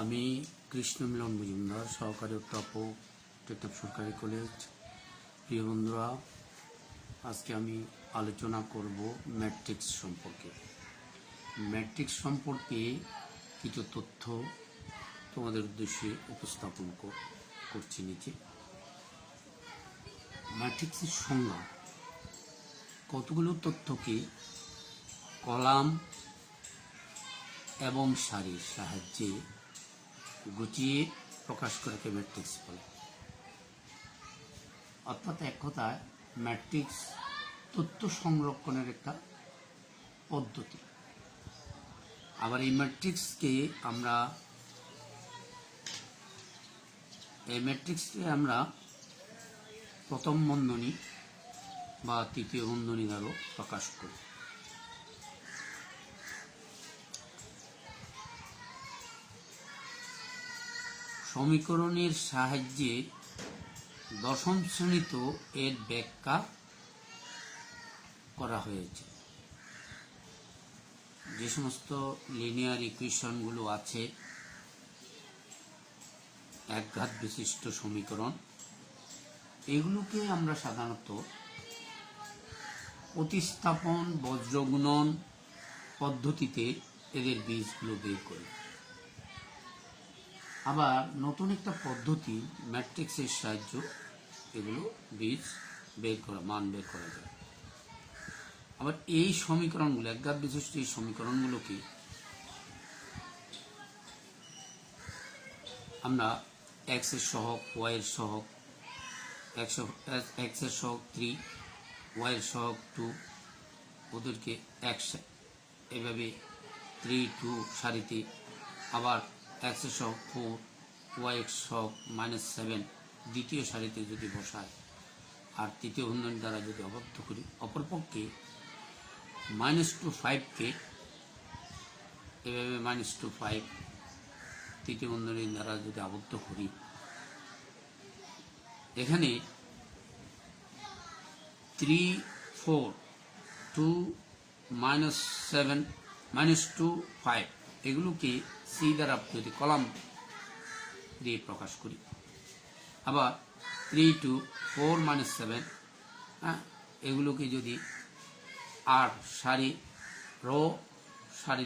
আমি কৃষ্ণমিলন মজুমদার, সহকারী অধ্যাপক, টেকনাফ সরকারি কলেজ। প্রিয় বন্ধুরা, আজকে আমি আলোচনা করব ম্যাট্রিক্স সম্পর্কে। ম্যাট্রিক্স সম্পর্কে কিছু তথ্য তোমাদের উদ্দেশ্যে উপস্থাপন করছি নিচে। ম্যাট্রিক্সের সংজ্ঞা কতগুলো তথ্যকে কলাম এবং সারির সাহায্যে গুছিয়ে প্রকাশ করাকে ম্যাট্রিক্স বলে। অর্থাৎ এক কথায় ম্যাট্রিক্স তথ্য সংরক্ষণের একটা পদ্ধতি। আবার এই ম্যাট্রিক্সকে আমরা প্রথম বন্ধনী বা তৃতীয় বন্ধনী দ্বারা প্রকাশ করি। সমীকরণের সাহায্যে দশম শ্রেণীতে এর ব্যাখ্যা করা হয়েছে। যে সমস্ত লিনিয়ার ইকুয়েশনগুলো আছে, একঘাত বিশিষ্ট সমীকরণ, এগুলোকে আমরা সাধারণত প্রতিস্থাপন বজ্রগুণন পদ্ধতিতে এদের বীজগুলো বের করি। আবার নতুন একটা পদ্ধতি ম্যাট্রিক্সের সাহায্য এগুলো বীজ বের করা, মান বের করা যায়। আবার এই সমীকরণগুলো, একঘাত বিশিষ্ট এই সমীকরণগুলোকে আমরা এক্স এর সহগ, ওয়াই এর সহগ, এক্স এর সহগ 3, ওয়াই এর সহগ 2, ওদেরকে এভাবে 3, 2 সারিতে, আবার এক্স এর সহগ 4, ওয়াই এর সহগ -7 দ্বিতীয় সারিতে যদি বসায় আর তৃতীয় বন্ধনী দ্বারা যদি আবদ্ধ করি, অপরপক্ষে -2, 5কে এভাবে -2, 5 তৃতীয় বন্ধনীর দ্বারা যদি আবদ্ধ করি, এখানে 3, 4, 2, -7, -2, 5 এগুলোকে সি দ্বারা যদি কলাম দিয়ে প্রকাশ করি, আবার 3, 2, 4, -7 এগুলোকে যদি আর সারি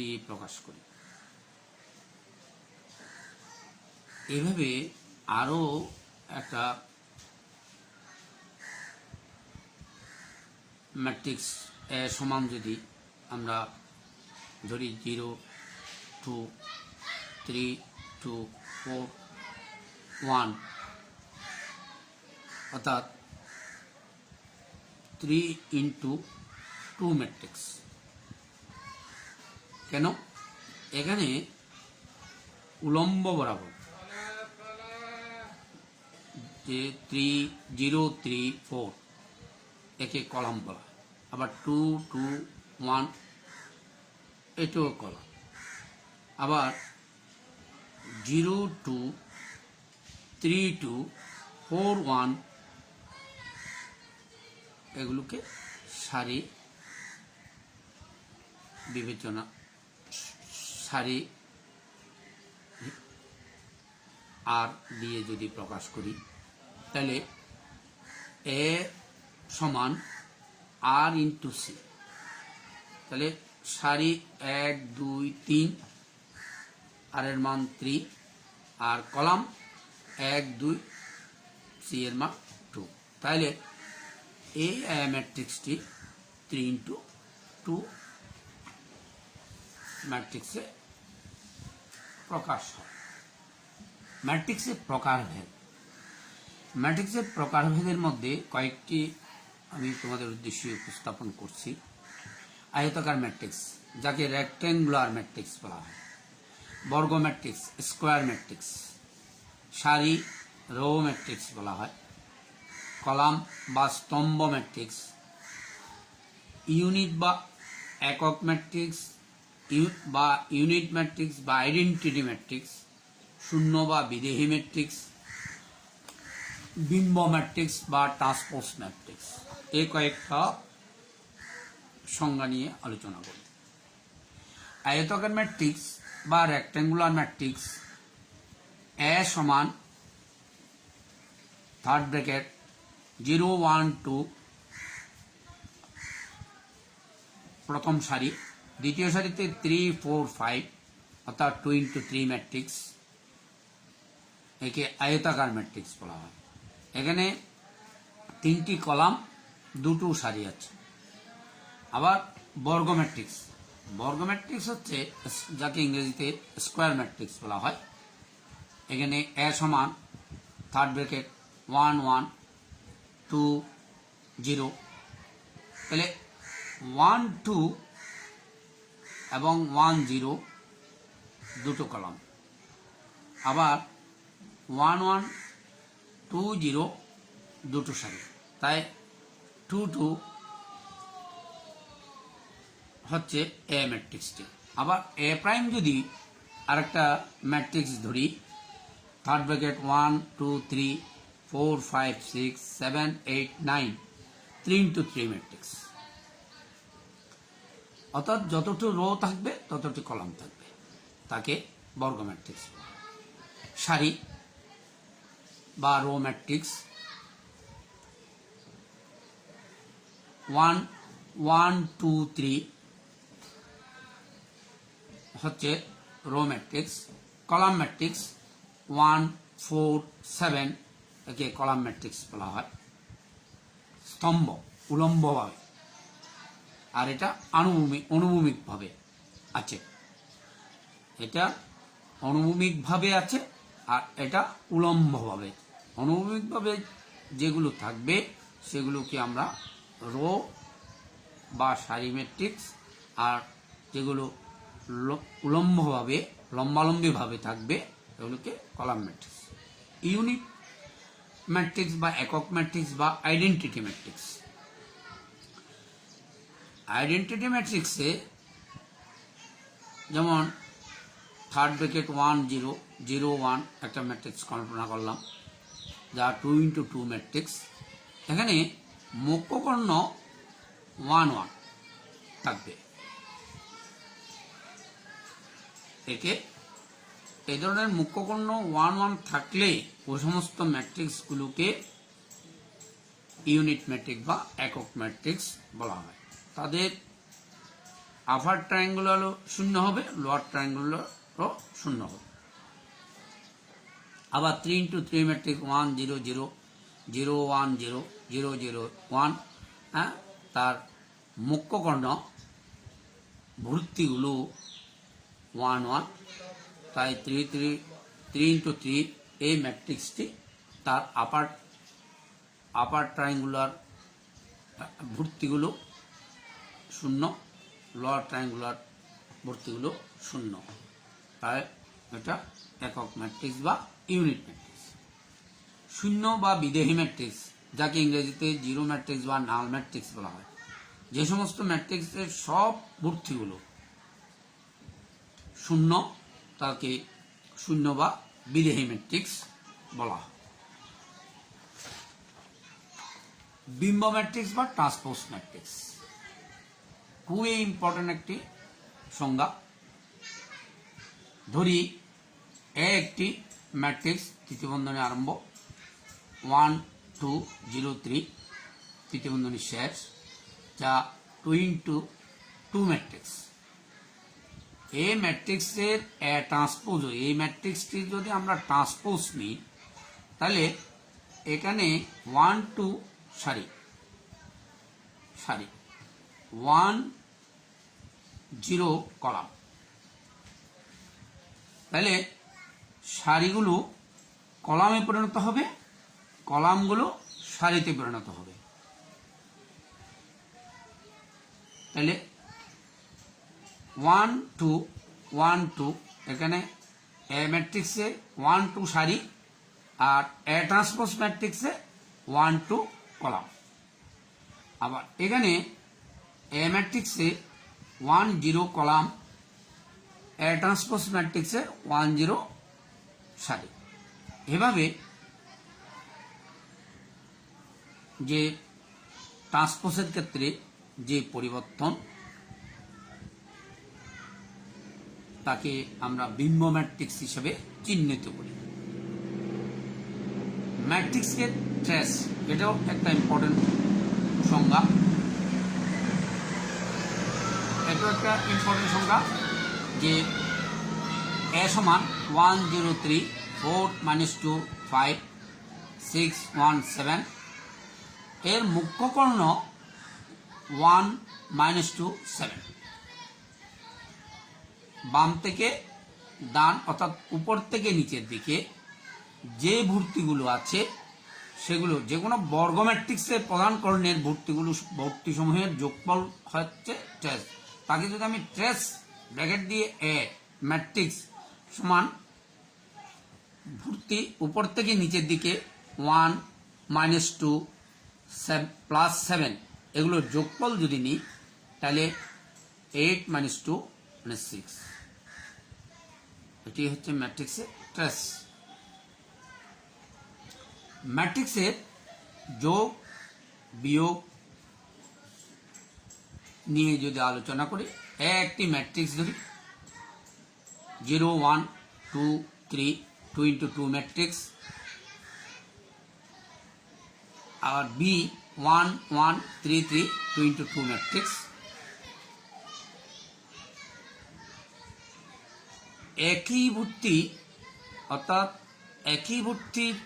দিয়ে প্রকাশ করি, এভাবে আরো একটা ম্যাট্রিক্স সমান যদি আমরা ধরি 0, 2, 3, 2, 4, 1, অর্থাৎ 3 into 2 ম্যাট্রিক্স। কেন? এখানে উলম্ব বরাবর যে 3, 0, 3, 4 একে কলাম বলা, আবার 2, 2, 1 এটাও কলাম, আবার 0, 2, 3, 2, 4, 1 এগুলোকে সারি বিবেচনা, সারি আর দিয়ে যদি প্রকাশ করি, তাহলে এ সমান আর ইন্টু সি। তাহলে সারি 1, 2, 3 আর এর মান 3, আর কলাম 1, 2 সি এর মান 2। তাহলে এই ম্যাট্রিক্সটি 3 into 2 ম্যাট্রিক্সে প্রকাশ হয়। ম্যাট্রিক্সের প্রকারভেদ। ম্যাট্রিক্সের প্রকারভেদের মধ্যে কয়েকটি আমি তোমাদের উদ্দেশ্যে উপস্থাপন করছি। আয়তাকার ম্যাট্রিক্স, যাকে রেক্ট্যাঙ্গুলার ম্যাট্রিক্স বলা হয়, বর্গ ম্যাট্রিক্স, স্কোয়ার ম্যাট্রিক্স, সারি রো ম্যাট্রিক্স বলা হয়, কলাম বা স্তম্ভ ম্যাট্রিক্স, ইউনিট বা একক ম্যাট্রিক্স বা ইউনিট ম্যাট্রিক্স বা আইডেন্টিটি ম্যাট্রিক্স, শূন্য বা বিদেহী ম্যাট্রিক্স, বিম্ব ম্যাট্রিক্স বা ট্রান্সপোজ ম্যাট্রিক্স। এই কয়েকটা সংজ্ঞা নিয়ে আলোচনা করি। আয়তাকার ম্যাট্রিক্স বা রেক্ট্যাঙ্গুলার ম্যাট্রিক্স এ সমান থার্ড ব্র্যাকেট 0 1 2 প্রথম সারি, দ্বিতীয় সারিতে 3 4 5 অর্থাৎ 2 into 3 ম্যাট্রিক্স, একে আয়তাকার ম্যাট্রিক্স বলা হয়। এখানে 3টি কলাম, 2টো সারি আছে। আবার বর্গ ম্যাট্রিক্স, বর্গ ম্যাট্রিক্স হচ্ছে যাকে ইংরেজিতে স্কোয়ার ম্যাট্রিক্স বলা হয়। এখানে এ সমান থার্ড ব্র্যাকেট 1 1 2 0, তাহলে 1 2 এবং 1 0 দুটো কলাম। আবার 1 1 2 0 দুটো সারি, তাই 2 2 হচ্ছে এ ম্যাট্রিক্সটি। আবার এ প্রাইম যদি আরেকটা ম্যাট্রিক্স ধরি, থার্ড ব্র্যাকেট 1 2 3 4 5 6 7 8 9, 3 into 3 ম্যাট্রিক্স, অর্থাৎ যতটুকু রো থাকবে ততটি কলাম থাকবে, তাকে বর্গ ম্যাট্রিক্স। সারি বা রো ম্যাট্রিক্স 1 1 2 3 হচ্ছে রো ম্যাট্রিক্স। কলাম ম্যাট্রিক্স 1 4 7, একে কলাম ম্যাট্রিক্স বলা হয়। স্তম্ভ উলম্বভাবে, আর এটা অনুভূমিকভাবে আছে। এটা অনুভূমিকভাবে আছে আর এটা উলম্বভাবে। অনুভূমিকভাবে যেগুলো থাকবে সেগুলোকে আমরা রো বা সারি ম্যাট্রিক্স, আর যেগুলো উলম্বভাবে লম্বালম্বিভাবে থাকবে এগুলোকে কলাম ম্যাট্রিক্স। ইউনিট ম্যাট্রিক্স বা একক ম্যাট্রিক্স বা আইডেন্টিটি ম্যাট্রিক্স। আইডেন্টিটি ম্যাট্রিক্সে যেমন থার্ড ব্র্যাকেট 1 0 0 1 একটা ম্যাট্রিক্স কল্পনা করলাম, যা 2 into 2 ম্যাট্রিক্স। এখানে মুখ্যকর্ণ 1 1 থাকবে। একে এই ধরনের মুখ্যকর্ণ 1 1 থাকলে ওই সমস্ত ম্যাট্রিক্সগুলোকে ইউনিট ম্যাট্রিক্স বা একক ম্যাট্রিক্স বলা হয়। তাদের আপার ট্রায়াঙ্গুলারও শূন্য হবে, লোয়ার ট্রায়াঙ্গুলারও শূন্য হবে। আবার 3 into 3 ম্যাট্রিক্স 1 0 0 0 1 0 0 0 1, হ্যাঁ, তার মুখ্যকর্ণ ভর্তিগুলো 1 1, তাই 3 into 3 এই ম্যাট্রিক্সটি তার আপার ট্রায়াঙ্গুলার ভর্তিগুলো শূন্য, লোয়ার ট্রায়াঙ্গুলার ভর্তিগুলো শূন্য, তাই এটা একক ম্যাট্রিক্স বা ইউনিট ম্যাট্রিক্স। শূন্য বা বিদেহী ম্যাট্রিক্স, যাকে ইংরেজিতে জিরো ম্যাট্রিক্স বা নাল ম্যাট্রিক্স বলা হয়, যে সমস্ত ম্যাট্রিক্সের সব ভর্তিগুলো শূন্য, তাকে শূন্য বা বিদেহী ম্যাট্রিক্স বলা হয়। বিম্ব ম্যাট্রিক্স বা ট্রান্সপোজ ম্যাট্রিক্স খুবই ইম্পর্টেন্ট একটি সংজ্ঞা। ধরি এ একটি ম্যাট্রিক্স, তৃতীয় বন্ধনী আরম্ভ 1 2 0 3, তৃতীয় বন্ধনী শেষ, যা 2 into 2 ম্যাট্রিক্স। এই ম্যাট্রিক্সের ট্রান্সপোজ, এই ম্যাট্রিক্সটি যদি আমরা ট্রান্সপোজ নিই, তাহলে এখানে 1 2 সারি 1 0 কলাম, তাহলে সারিগুলো কলামে পরিণত হবে, কলামগুলো সারিতে পরিণত হবে। তাহলে 1 2 1 2, এখানে এ ম্যাট্রিক্সে 1 2 সারি, আর এ ট্রান্সপোজ ম্যাট্রিক্সে 1 2 কলাম। আবার এখানে এ ম্যাট্রিক্সে 1 0 কলাম, এ ট্রান্সপোজ ম্যাট্রিক্সে 1 0 সারি। এভাবে যে ট্রান্সপোজের ক্ষেত্রে যে পরিবর্তন, তাকে আমরা বিম্ব ম্যাট্রিক্স হিসেবে চিহ্নিত করি। ম্যাট্রিক্সের ট্রেস, এটাও একটা ইম্পর্টেন্ট সংজ্ঞা। এটাও একটা ইম্পর্টেন্ট সংজ্ঞা যে এ সমান 1 0 3 4 -2 5 6 1 7, এর মুখ্য কর্ণ 1 -2 7। বাম থেকে ডান অর্থাৎ উপর থেকে নিচের দিকে যে ভর্তিগুলো আছে সেগুলো যে কোনো বর্গ ম্যাট্রিক্সের প্রধান কর্ণের ভর্তিসমূহের যোগফল হচ্ছে ট্রেস। তাকে যদি আমি ট্রেস ব্র্যাকেট দিয়ে এ ম্যাট্রিক্স সমান ভর্তি উপর থেকে নিচের দিকে 1 -2 +7 এগুলোর যোগফল যদি নিই তাহলে 8 -2 6। এটি হচ্ছে ম্যাট্রিক্সের ট্রেস। ম্যাট্রিক্সের যোগ বিয়োগ নিয়ে যদি আলোচনা করি, একটি ম্যাট্রিক্স ধরি 0 1 2 3 2 × 2 ম্যাট্রিক্স, আর বি 1 1 3 3 2 × 2 ম্যাট্রিক্স। একই ভর্তি অর্থাৎ একই ভর্তির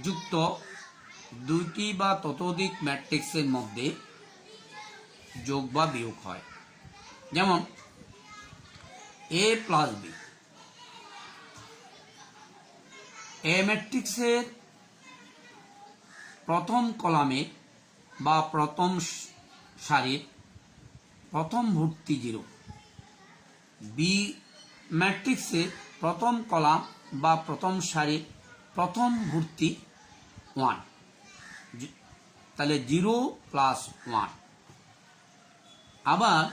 যুক্ত দুইটি বা ততোধিক ম্যাট্রিক্সের মধ্যে যোগ বা বিয়োগ হয়। যেমন এ প্লাস বি। এ ম্যাট্রিক্সের প্রথম কলামে বা প্রথম সারির প্রথম ভর্তি 0। বি ম্যাট্রিক্সের প্রথম কলাম বা প্রথম সারির প্রথম ভর্তি 1, তাহলে 0 + 1। আবার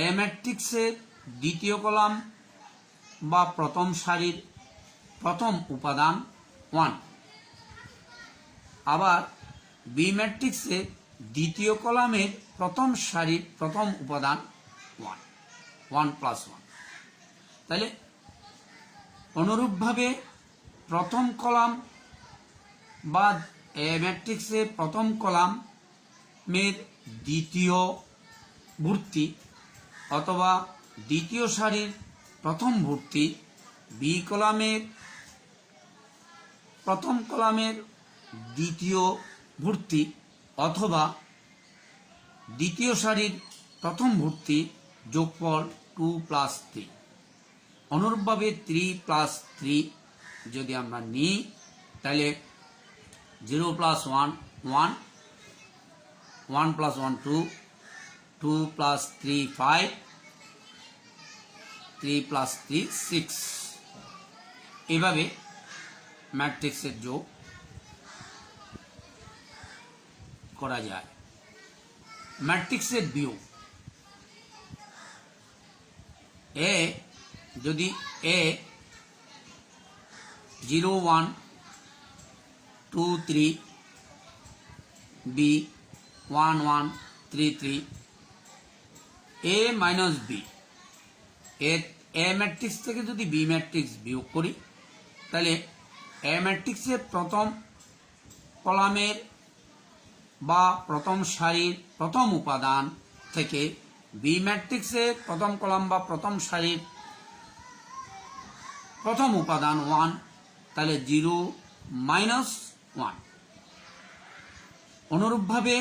এ ম্যাট্রিক্সের দ্বিতীয় কলাম বা প্রথম সারির প্রথম উপাদান 1। আবার বি ম্যাট্রিক্সের দ্বিতীয় কলামের প্রথম সারির প্রথম উপাদান 1, 1 + 1। তাহলে অনুরূপভাবে প্রথম কলাম বা এ ম্যাট্রিক্সের প্রথম কলামের দ্বিতীয় ভর্তি অথবা দ্বিতীয় সারির প্রথম ভর্তি বি কলামের প্রথম কলামের দ্বিতীয় ভর্তি অথবা দ্বিতীয় সারির প্রথম ভর্তি যোগফল 2 + 3। অনুরূপভাবে 3 + 3 যদি আমরা নিই তাহলে 0 + 1 1, 1 + 1 2, 2 + 3 5, 3 + 3 6। এভাবে ম্যাট্রিক্সের যোগ করা যায়। ম্যাট্রিক্সের বিয়োগ, এ যদি এ 0 1 2 3, বি 1 1 3 3, এ মাইনাস বি, এ ম্যাট্রিক্স থেকে যদি বি ম্যাট্রিক্স বিয়োগ করি তাহলে এ ম্যাট্রিক্সের প্রথম কলামের বা প্রথম সারির প্রথম উপাদান থেকে বি ম্যাট্রিক্সের প্রথম কলাম বা প্রথম সারির প্রথম উপাদান 1, তাহলে 0 - 1। অনুরূপভাবে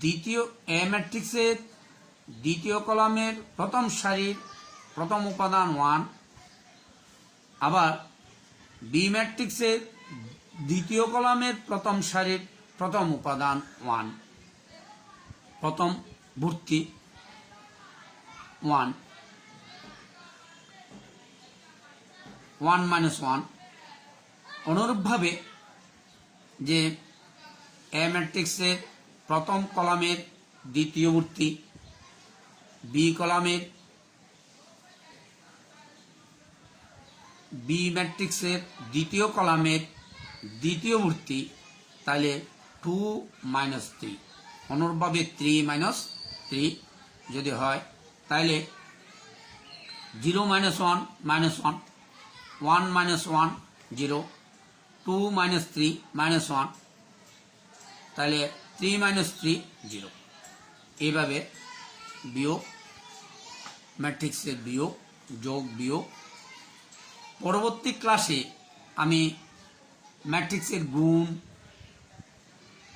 দ্বিতীয় এ ম্যাট্রিক্সের দ্বিতীয় কলামের প্রথম সারির প্রথম উপাদান 1, আবার বি ম্যাট্রিক্সের দ্বিতীয় কলামের প্রথম সারির প্রথম উপাদান 1, প্রথম ভর্তি 1, 1 - 1। অনুরূপভাবে যে এ ম্যাট্রিক্সের প্রথম কলামের দ্বিতীয় ভর্তি বি কলামের বি ম্যাট্রিক্সের দ্বিতীয় কলামের দ্বিতীয় ভর্তি, তাহলে 2 - 3। অনুরূপভাবে 3 - 3 যদি হয় তাহলে 0 - 1 -1, 1 minus 1 0, 2 minus 3 minus 1, তাহলে 3 minus 3 0। এইভাবে বিয়োগ, ম্যাট্রিক্সের বিয়োগ, যোগ বিয়োগ। পরবর্তী ক্লাসে আমি ম্যাট্রিক্সের গুণ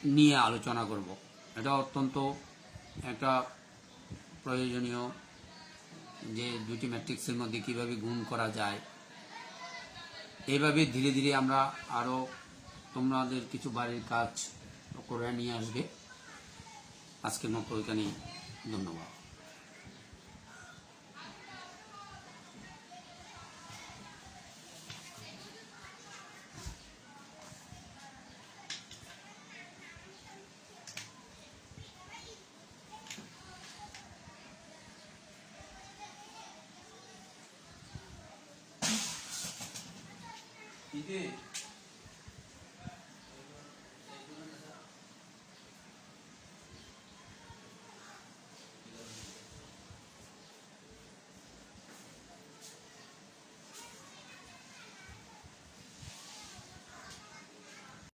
নিয়ে আলোচনা করব। এটা অত্যন্ত একটা প্রয়োজনীয়, যে দুটি ম্যাট্রিক্সের মধ্যে কিভাবে গুণ করা যায়। এইভাবে ধীরে ধীরে আমরা আরও তোমাদের কিছু বাড়ির কাজ করে নিয়ে আসবে। আজকের মতো এখানেই, ধন্যবাদ। 이게